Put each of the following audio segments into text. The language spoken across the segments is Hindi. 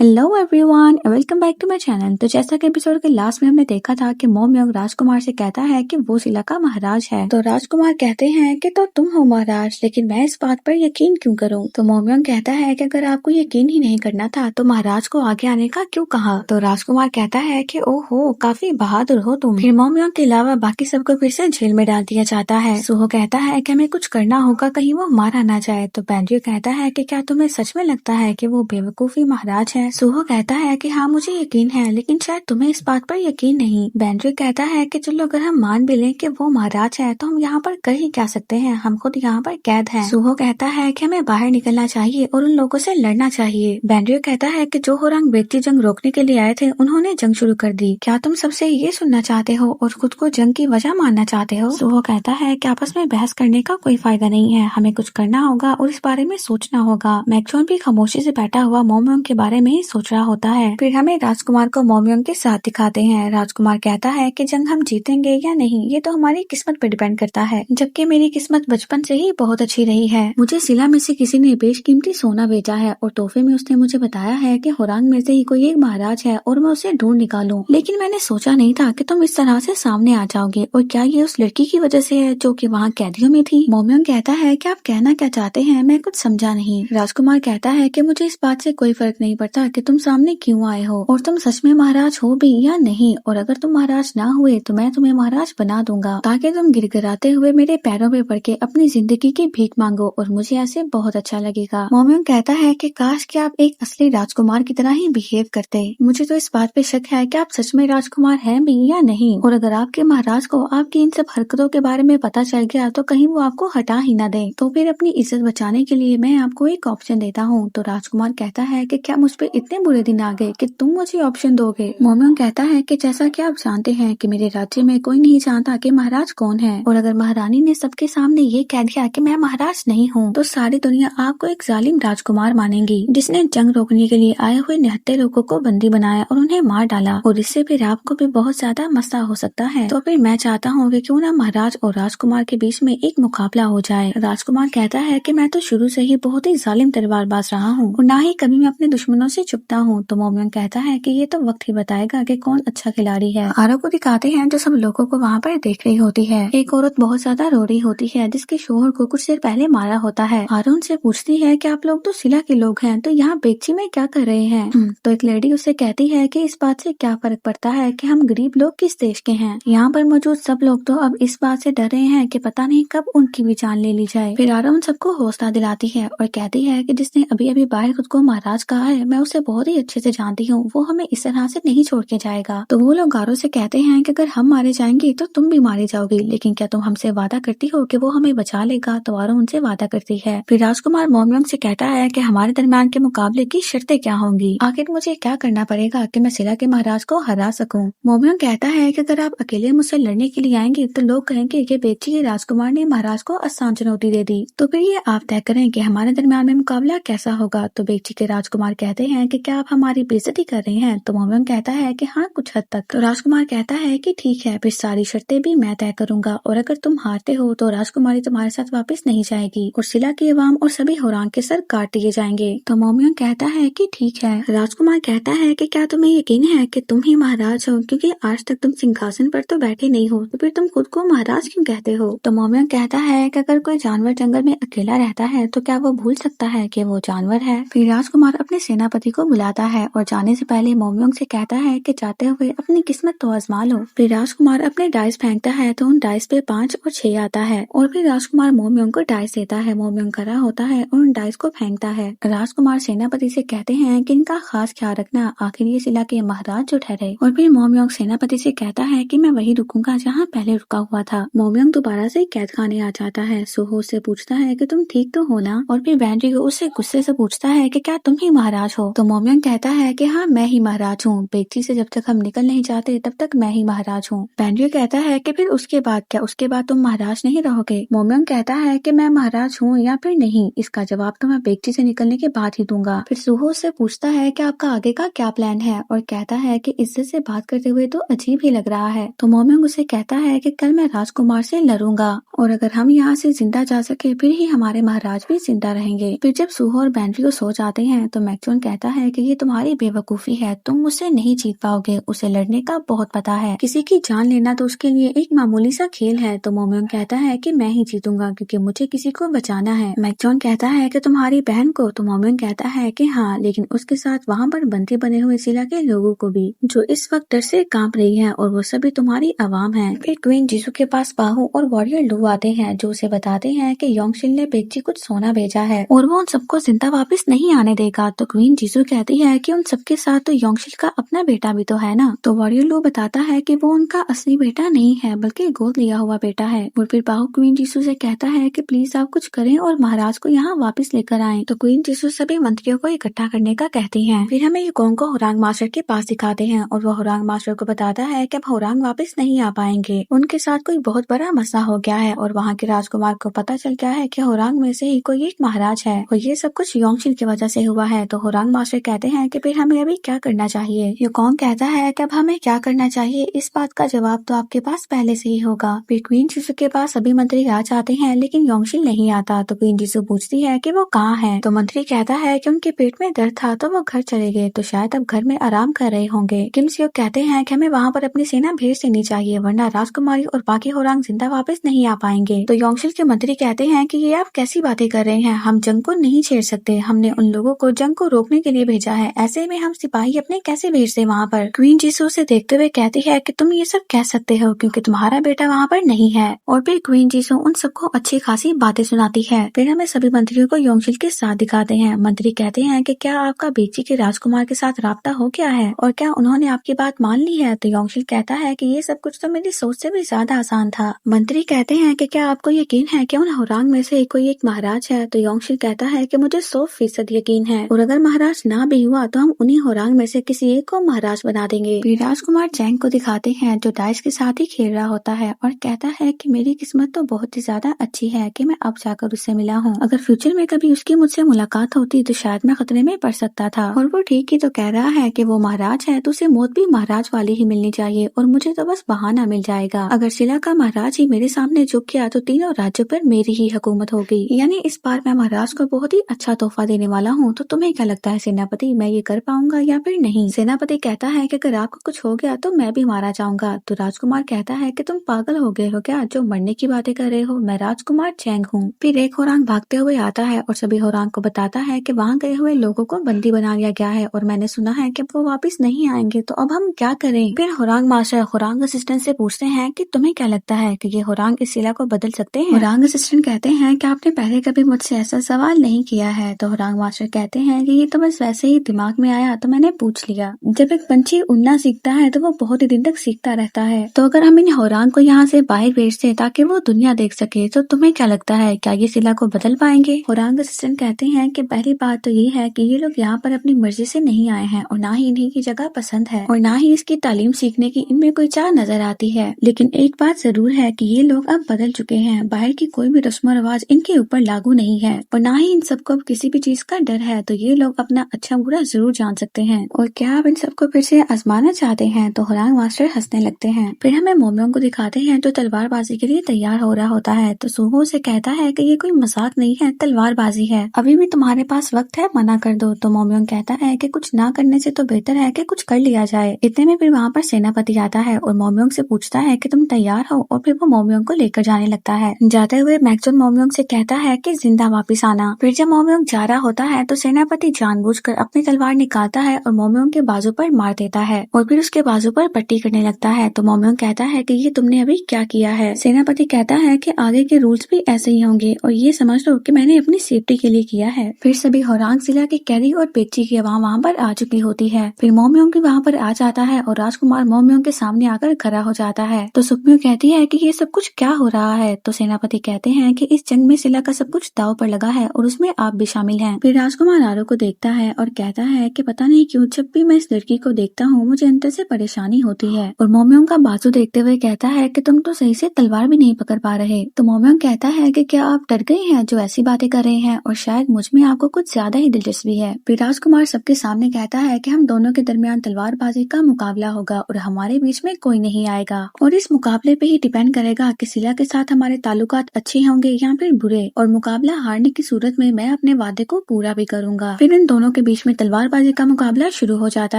Hello everyone, welcome back to my channel. तो जैसा कि एपिसोड के लास्ट में हमने देखा था कि मोमयंग राजकुमार से कहता है कि वो सिला का महाराज है। तो राजकुमार कहते हैं कि तो तुम हो महाराज, लेकिन मैं इस बात पर यकीन क्यों करूं? तो मोमयंग कहता है कि अगर आपको यकीन ही नहीं करना था तो महाराज को आगे आने का क्यों कहा? तो राजकुमार कहता है कि ओहो, काफी बहादुर हो तुम। फिर मोमयंग के अलावा बाकी सबको फिर से जेल में डाल दिया जाता है। सुहो कहता है कि हमें कुछ करना होगा, कहीं वो मारा ना जाए। तो बेंड्रियो कहता है कि क्या तुम्हें सच में लगता है कि वो बेवकूफी महाराज है? सुहो कहता है कि हाँ, मुझे यकीन है, लेकिन शायद तुम्हें इस बात पर यकीन नहीं। बेंड्रियो कहता है कि चलो अगर हम मान भी लें कि वो महाराज है तो हम यहाँ पर कर ही क्या सकते हैं, हम खुद यहाँ पर कैद हैं। सुहो कहता है कि हमें बाहर निकलना चाहिए और उन लोगों से लड़ना चाहिए। बेंड्रियो कहता है कि जो होरांग व्यक्ति जंग रोकने के लिए आए थे उन्होंने जंग शुरू कर दी। क्या तुम सबसे ये सुनना चाहते हो और खुद को जंग की वजह मानना चाहते हो? सुहो कहता है कि आपस में बहस करने का कोई फायदा नहीं है, हमें कुछ करना होगा और इस बारे में सोचना होगा। मैक्सवेल भी खामोशी से बैठा हुआ मोमयंग के बारे में ही सोच रहा होता है। फिर हमें राजकुमार को मोमयंग के साथ दिखाते हैं। राजकुमार कहता है कि जंग हम जीतेंगे या नहीं ये तो हमारी किस्मत पर डिपेंड करता है, जबकि मेरी किस्मत बचपन से ही बहुत अच्छी रही है। मुझे सिला में से किसी ने बेशकीमती सोना भेजा है और तोहफे में उसने मुझे बताया है कि होरांग में से ही कोई एक महाराज है और मैं उसे ढूंढ निकालूं। लेकिन मैंने सोचा नहीं था कि तुम इस तरह से सामने आ जाओगे। और क्या ये उस लड़की की वजह से है जो कि वहाँ कैदियों में थी? मोमयंग कहता है कि आप कहना क्या चाहते हैं, मैं कुछ समझा नहीं। राजकुमार कहता है कि मुझे इस बात से कोई फर्क नहीं पड़ता कि तुम सामने क्यों आए हो और तुम सच में महाराज हो भी या नहीं, और अगर तुम महाराज ना हुए तो मैं तुम्हें महाराज बना दूंगा ताकि तुम गिड़गिड़ाते हुए मेरे पैरों पे पड़ के अपनी जिंदगी की भीख मांगो और मुझे ऐसे बहुत अच्छा लगेगा। मोमयंग कहता है कि काश कि आप एक असली राजकुमार की तरह ही बिहेव करते। मुझे तो इस बात पे शक है कि आप सच में राजकुमार हैं भी या नहीं, और अगर आपके महाराज को आपकी इन सब हरकतों के बारे में पता चल गया तो कहीं वो आपको हटा ही ना दे। तो फिर अपनी इज्जत बचाने के लिए मैं आपको एक ऑप्शन देता हूँ। तो राजकुमार कहता है कि क्या मुझ पे इतने बुरे दिन आ गए कि तुम मुझे ऑप्शन दोगे? मोमयंग कहता है कि जैसा कि आप जानते हैं कि मेरे राज्य में कोई नहीं जानता कि महाराज कौन है, और अगर महारानी ने सबके सामने ये कह दिया कि मैं महाराज नहीं हूँ तो सारी दुनिया आपको एक जालिम राजकुमार मानेगी जिसने जंग रोकने के लिए आए हुए निहत्थे लोगों को बंदी बनाया और उन्हें मार डाला, और इससे फिर आपको भी बहुत ज्यादा मसला हो सकता है। तो फिर मैं चाहता हूँ कि क्यों ना महाराज और राजकुमार के बीच में एक मुकाबला हो जाए। राजकुमार कहता है कि मैं तो शुरू से ही बहुत ही जालिम तलवारबाज रहा हूँ और ना ही कभी मैं अपने दुश्मनों से चुपता हूँ। तो मोमयंग कहता है कि ये तो वक्त ही बताएगा कि कौन अच्छा खिलाड़ी है। आरो को दिखाते हैं जो सब लोगों को वहाँ पर देख रही होती है। एक औरत बहुत ज्यादा रो रही होती है जिसके शोहर को कुछ देर पहले मारा होता है। आरो उनसे पूछती है कि आप लोग तो सिला के लोग हैं तो यहाँ बेगची में क्या कर रहे हैं? तो एक लेडी उससे कहती है कि इस बात से क्या फर्क पड़ता है कि हम गरीब लोग किस देश के हैं। यहाँ पर मौजूद सब लोग तो अब इस बात से डर रहे हैं कि पता नहीं कब उनकी भी जान ले ली जाए। फिर आरो उन सबको हौसला दिलाती है और कहती है कि जिसने अभी अभी बाहर खुद को महाराज कहा है मैं उसे बहुत ही अच्छे से जानती हूँ, वो हमें इस तरह से नहीं छोड़ के जाएगा। तो वो लोग आरो से कहते हैं कि अगर हम मारे जाएंगे तो तुम भी मारी जाओगी, लेकिन क्या तुम हमसे वादा करती हो कि वो हमें बचा लेगा? तो आरो उनसे वादा करती है। फिर राजकुमार मोमयंग से कहता है कि हमारे दरमियान के मुकाबले की शर्तें क्या होंगी, आखिर मुझे क्या करना पड़ेगा कि मैं सिला के महाराज को हरा सकूं? मोमयंग कहता है कि अगर आप अकेले मुझसे लड़ने के लिए आएंगे तो लोग कहेंगे कि बेटी के राजकुमार ने महाराज को आसान चुनौती दे दी। तो फिर ये आप तय करें कि हमारे दरमियान में मुकाबला कैसा होगा। तो बेटी के राजकुमार कहते हैं कि क्या आप हमारी बेइज्जती कर रहे हैं? तो मोमयंग कहता है कि हाँ, कुछ हद तक। तो राजकुमार कहता है कि ठीक है, फिर सारी शर्तें भी मैं तय करूंगा, और अगर तुम हारते हो तो राजकुमारी तुम्हारे साथ वापस नहीं जाएगी और सिला की अवाम और सभी होरांग के सर काट दिए जाएंगे। तो मोमयंग कहता है कि ठीक है। राजकुमार कहता है कि क्या तुम्हें यकीन है कि तुम ही महाराज हो, क्योंकि आज तक तुम सिंहासन पर तो बैठे नहीं हो, तो फिर तुम खुद को महाराज क्यों कहते हो? तो मोमयंग कहता है कि अगर कोई जानवर जंगल में अकेला रहता है तो क्या वो भूल सकता है कि वो जानवर है? फिर राजकुमार अपने सेनापति को बुलाता है और जाने से पहले मोमयंग से कहता है कि जाते हुए अपनी किस्मत तो आजमा लो। फिर राजकुमार अपने डाइस फेंकता है तो उन डाइस पे 5 और 6 आता है, और फिर राजकुमार मोमयंग को डाइस देता है। मोमयंग खड़ा होता है और उन डाइस को फेंकता है। राजकुमार सेनापति से कहते हैं कि इनका खास ख्याल रखना, आखिर ये सिला के महाराज जो ठहरे। और फिर मोमयंग सेनापति से कहता है कि मैं वही रुकूंगा जहाँ पहले रुका हुआ था। मोमयंग दोबारा से कैद खाने आ जाता है। सुहो उससे पूछता है कि तुम ठीक तो हो ना? और फिर बेंड्रियो उससे गुस्से से पूछता है कि क्या तुम ही महाराज हो? तो मोमयंग कहता है कि हाँ, मैं ही महाराज हूँ। बेगची से जब तक हम निकल नहीं जाते तब तक मैं ही महाराज हूँ। बेंड्रियो कहता है कि फिर उसके बाद क्या? उसके बाद तुम महाराज नहीं रहोगे? मोमयंग कहता है कि मैं महाराज हूँ या फिर नहीं, इसका जवाब तो मैं बेगची से निकलने के बाद ही दूंगा। फिर सुहो उससे पूछता है कि आपका आगे का क्या प्लान है, और कहता है कि इज्जत से बात करते हुए तो अजीब ही लग रहा है। तो मोमयंग उसे कहता है कि कल मैं राजकुमार से लड़ूंगा, और अगर हम यहाँ से जिंदा जा सके फिर ही हमारे महाराज भी जिंदा रहेंगे। फिर जब सुहो और बेंड्रियो सो जाते हैं तो मैक्सवेल कहता है कि ये तुम्हारी बेवकूफी है, तुम मुझसे नहीं जीत पाओगे, उसे लड़ने का बहुत पता है, किसी की जान लेना तो उसके लिए एक मामूली सा खेल है। तो मोम्योंग कहता है कि मैं ही जीतूंगा क्योंकि मुझे किसी को बचाना है। मैकजॉन कहता है कि तुम्हारी बहन को, तो मोम्योंग कहता है कि हाँ, लेकिन उसके साथ वहाँ पर बंदी बने हुए सिला के लोगों को भी, जो इस वक्त डर से कांप रही है, और वो सभी तुम्हारी आवाम है। फिर क्वीन जीसू के पास बाहू और वॉरियर लू आते हैं, जो उसे बताते हैं कि योंगशिल ने बेगची कुछ सोना भेजा है और वो उन सबको जिंदा वापस नहीं आने देगा। तो क्वीन जीसू कहती है कि उन सबके साथ तो योंगशिल का अपना बेटा भी तो है ना। तो वॉरियर लू बताता है कि वो उनका असली बेटा नहीं है बल्कि गोद लिया हुआ बेटा है। और फिर बाहू क्वीन जीसू से कहता है कि प्लीज आप कुछ करें और महाराज को यहाँ वापस लेकर आएं। तो क्वीन जीसू सभी मंत्रियों को इकट्ठा करने का कहती है। फिर हमें युकोंग को होरांग मास्टर के पास दिखाते हैं और वो होरांग मास्टर को बताता है कि अब होरांग वापस नहीं आ पाएंगे, उनके साथ कोई बहुत बड़ा मसला हो गया है और वहाँ के राजकुमार को पता चल गया है कि होरांग में से ही कोई एक महाराज है और ये सब कुछ योंगशिल की वजह से हुआ है। तो होरांग मास्टर कहते हैं कि फिर हमें अभी क्या करना चाहिए। युकोंग कहता है कि अब हमें क्या करना चाहिए, इस बात का जवाब तो आपके पास पहले से ही होगा। फिर क्वीन जीसू के पास सभी मंत्री आ जाते हैं लेकिन योंगशिल नहीं आता। तो क्वीन जीसू पूछती है कि वो कहाँ है। तो मंत्री कहता है कि उनके पेट में दर्द था तो वो घर चले गए, तो शायद अब घर में आराम कर रहे होंगे। किम सियोक कहते हैं कि हमें वहाँ पर अपनी सेना भेज देनी चाहिए वरना राजकुमारी और बाकी होरांग जिंदा वापस नहीं आ पाएंगे। तो योंगशिल के मंत्री कहते हैं कि ये आप कैसी बातें कर रहे हैं, हम जंग को नहीं छेड़ सकते, हमने उन लोगों को जंग को रोकने के लिए भेजा है, ऐसे में हम सिपाही अपने कैसे भेज दे वहाँ पर। क्वीन जीसू से देखते हुए कहती है कि तुम ये सब कह सकते हो क्योंकि तुम्हारा बेटा वहाँ पर नहीं है। और फिर क्वीन जीसू उन सबको अच्छी खासी बातें सुनाती है। फिर हमें सभी मंत्रियों को योंगशिल के साथ दिखाते हैं। मंत्री कहते हैं कि क्या आपका बेची के राजकुमार के साथ राब्ता हो गया है और क्या उन्होंने आपकी बात मान ली है। तो योंगशिल कहता है कि ये सब कुछ तो मेरी सोच से भी ज्यादा आसान था। मंत्री कहते हैं कि क्या आपको यकीन है कि उन होरांग में से कोई एक महाराज है। तो योंगशिल कहता है कि मुझे 100% यकीन है और अगर महाराज ना भी हुआ तो हम उन्हीं होरांग में से किसी एक को महाराज बना देंगे। फिर राजकुमार चैंग को दिखाते हैं जो डाइस के साथ ही खेल रहा होता है और कहता है कि मेरी किस्मत तो बहुत ही ज्यादा अच्छी है कि मैं अब जाकर उससे मिला हूँ, अगर फ्यूचर में कभी उसकी मुझसे मुलाकात होती तो शायद मैं खतरे में पड़ सकता था। और वो ठीक ही तो कह रहा है कि वो महाराज है तो उसे मौत भी महाराज वाली ही मिलनी चाहिए और मुझे तो बस बहाना मिल जाएगा। अगर शिला का महाराज ही मेरे सामने झुक गया तो तीनों राज्यों पर मेरी ही हुकूमत होगी, यानी इस बार मैं महाराज को बहुत ही अच्छा तोहफा देने वाला हूँ। तो तुम्हें क्या लगता है सेनापति, मैं ये कर पाऊंगा या फिर नहीं। सेनापति कहता है कि अगर आपको कुछ हो गया तो मैं भी मारा जाऊंगा। तो राजकुमार कहता है कि तुम पागल हो गए हो क्या, जो मरने की बातें कर रहे हो, मैं राजकुमार चैंग हूँ। फिर एक होरांग भागते हुए आता है और सभी होरांग को बताता है कि वहाँ गए हुए लोगों को बंदी बना लिया गया है और मैंने सुना है कि वो वापस नहीं आएंगे, तो अब हम क्या करें। फिर होरांग मास्टर होरांग असिस्टेंट से पूछते हैं कि तुम्हें क्या लगता है कि ये होरांग इस शिला को बदल सकते हैं। होरांग असिस्टेंट कहते हैं कि आपने पहले कभी मुझसे ऐसा सवाल नहीं किया है। तो होरांग मास्टर कहते हैं कि ये तो बस वैसे ही दिमाग में आया तो मैंने पूछ लिया। जब एक पंछी उड़ना सीखता है तो वो बहुत ही दिन तक सीखता रहता है, तो अगर हम इन होरांग को यहाँ से बाहर भेज दें ताकि वो दुनिया देख सके तो तुम्हें क्या लगता है, क्या ये शिला को बदल पाएंगे। होरांग असिस्टेंट कहते हैं कि पहली बात तो ये है कि ये लोग यहाँ पर अपनी मर्जी से नहीं आए हैं और ना ही इन्हीं की जगह पसंद है और ना ही इसकी तालीम सीखने की इनमें कोई चाह नजर आती है। लेकिन एक बात जरूर है कि ये लोग अब बदल चुके हैं, बाहर की कोई भी रस्म रिवाज इनके ऊपर लागू नहीं है और ना ही इन सबको अब किसी भी चीज का डर है, तो ये लोग अपना अच्छा बुरा जरूर जान सकते हैं। और क्या आप इन सबको फिर से आजमाना चाहते हैं। तो होरांग मास्टर हंसने लगते हैं। फिर हमें मोम्योंग को दिखाते हैं जो तलवारबाजी के लिए तैयार हो रहा होता है। तो सूहो से कहता है कि ये कोई मजाक नहीं है, तलवारबाजी है, अभी भी तुम्हारे पास वक्त है, मना कर दो। तो मोम्योंग कहता है कि कुछ ना करने से तो बेहतर है कि कुछ कर लिया जाए। इतने में फिर वहाँ पर सेनापति आता है और मोम्योंग से पूछता है कि तुम तैयार हो, और फिर वो मोम्योंग को लेकर जाने लगता है। जाते हुए मैकजॉन मोम्योंग से कहता है कि जिंदा वापस आना। फिर जब मोम्योंग जा रहा होता है तो सेनापति जानबूझकर अपनी तलवार निकालता है और मोम्योंग के बाजू पर मार देता है और फिर उसके बाजू पर पट्टी करने लगता है। तो मोम्योंग कहता है कि ये तुमने अभी क्या किया है। सेनापति कहता है कि आगे के रूल्स भी ऐसे ही होंगे और ये समझ लो कि मैंने अपनी सेफ्टी के लिए किया है। फिर सभी होरांग जिला की कैरी और पेची की आवाम वहाँ पर आ चुकी होती है। फिर मोम्योंग भी वहाँ पर आ जाता है और राजकुमार मोम्योंग के सामने आकर खड़ा हो जाता है। तो सुक्म्यो कहती है कि ये सब कुछ क्या हो रहा है। तो सेनापति कहते हैं कि इस जंग में सिला का सब कुछ दाव पर लगा है और उसमें आप भी शामिल हैं। फिर राजकुमार आरो को देखता है और कहता है कि पता नहीं क्यों जब भी मैं इस लड़की को देखता हूँ मुझे अंदर से परेशानी होती है। और मोम्योंग का बाजू देखते हुए कहता है कि तुम तो सही से तलवार भी नहीं पकड़ पा रहे। तो मोम्योंग कहता है कि क्या आप डर गए हैं जो ऐसी बातें कर रहे हैं और शायद मुझ में आपको कुछ ज्यादा ही दिलचस्पी है। फिर राजकुमार सबके सामने कहता है कि हम दोनों के दरमियान तलवारबाजी का मुकाबला होगा और हमारे बीच में कोई नहीं आएगा और इस मुकाबले पे ही डिपेंड करेगा कि सिला के साथ हमारे ताल्लुकात अच्छे होंगे या फिर बुरे, और मुकाबला हारने की सूरत में मैं अपने वादे को पूरा भी करूंगा। फिर इन दोनों दोनों के बीच में तलवारबाजी का मुकाबला शुरू हो जाता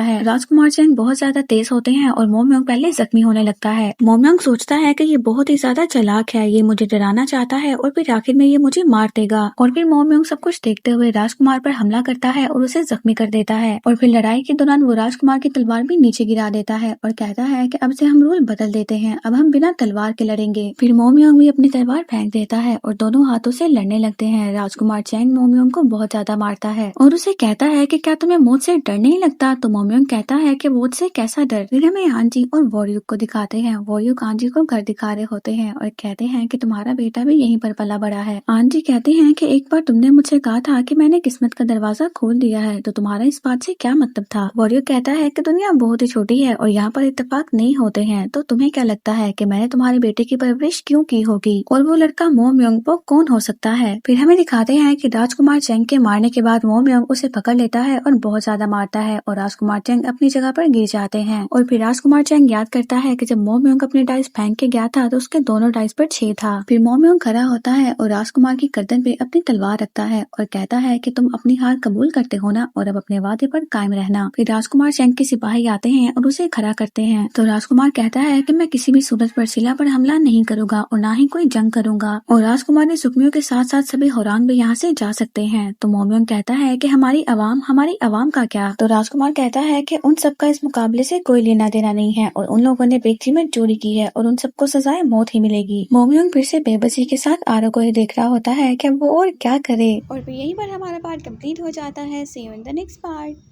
है। राजकुमार चैंग बहुत ज्यादा तेज होते हैं और मोमयोंग पहले जख्मी होने लगता है। मोमयोंग सोचता है कि ये बहुत ही ज्यादा चालाक है, ये मुझे डराना चाहता है और फिर आखिर में ये मुझे मार देगा। और फिर मोमयोंग सब कुछ देखते हुए राजकुमार पर हमला करता है और उसे जख्मी कर देता है। और फिर लड़ाई के दौरान वो राजकुमार की तलवार भी नीचे गिरा देता है और कहता है कि अब से हम रूल बदल देते हैं, अब हम बिना तलवार के लड़ेंगे। फिर मोमयोंग भी अपनी तलवार फेंक देता है और दोनों हाथों से लड़ने लगते हैं। राजकुमार चैंग मोमयोंग को बहुत ज्यादा मारता है और उसे कहता है कि क्या तुम्हें मौत से डर नहीं लगता। तो मोमयोंग कहता है कि मौत से कैसा डर। फिर हमें आंजी और वोरयुक को दिखाते हैं। वोरयुक आंजी को घर दिखा रहे होते हैं और कहते हैं कि तुम्हारा बेटा भी यहीं पर पला बड़ा है। आंजी कहते हैं कि एक बार तुमने मुझसे कहा था कि मैंने किस्मत का दरवाजा खोल दिया है, तो तुम्हारा इस बात से क्या मतलब था। वोरयुक कहता है कि दुनिया बहुत ही छोटी है और यहाँ पर इत्तेफाक नहीं होते हैं, तो तुम्हें क्या लगता है कि मैंने तुम्हारे बेटे की परवरिश क्यों की होगी और वो लड़का मोमयोंग वो कौन हो सकता है। फिर हमें दिखाते हैं कि राजकुमार चैंग के मारने के बाद मोमयोंग उसे पकड़ लेता है और बहुत ज्यादा मारता है और राजकुमार चैंग अपनी जगह पर गिर जाते हैं। और फिर राजकुमार चैंग याद करता है कि जब मोमयोंग अपने डाइस फेंक के गया था तो उसके दोनों डाइस पर 6 था। फिर मोमयोंग खड़ा होता है और राजकुमार की गर्दन पे अपनी तलवार रखता है और कहता है कि तुम अपनी हार कबूल करते हो ना और अब अपने वादे पर कायम रहना। फिर राजकुमार चैंग के सिपाही आते हैं और उसे खड़ा करते हैं। तो राजकुमार कहता है कि मैं किसी भी सूरत पर सिला पर हमला नहीं करूंगा और ना ही कोई जंग करूंगा। और राजकुमार ने सुकमियों के साथ साथ सभी होरांग भी यहाँ से जा सकते हैं। तो मोमयोंग कहता है कि हमारी आवाम का क्या। तो राजकुमार कहता है कि उन सबका इस मुकाबले से कोई लेना देना नहीं है और उन लोगों ने बेकरी में चोरी की है और उन सबको सजाए मौत ही मिलेगी। मोमयोंग फिर से बेबसी के साथ आरो को ही देख रहा होता है कि अब वो और क्या करे। और फिर यहीं पर हमारा पार्ट कंप्लीट हो जाता है। See you in the next part.